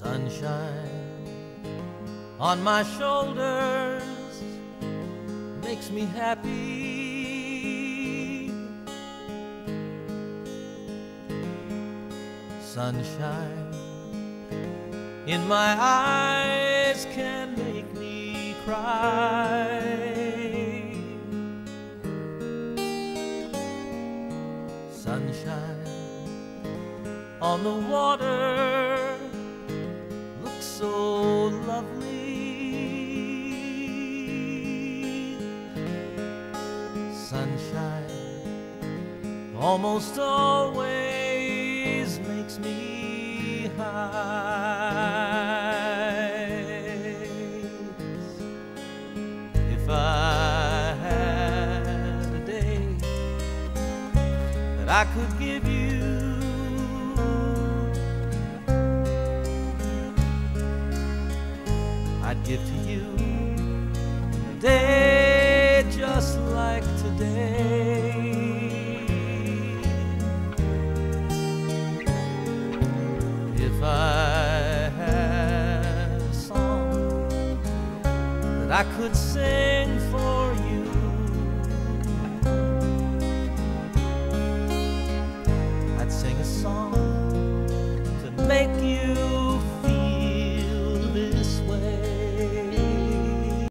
Sunshine on my shoulders makes me happy. Sunshine in my eyes can make me cry. Sunshine on the water looks so lovely. Sunshine almost always makes me high. If I had a day that I could give you, I'd give to you a day just like today. If I had a song that I could sing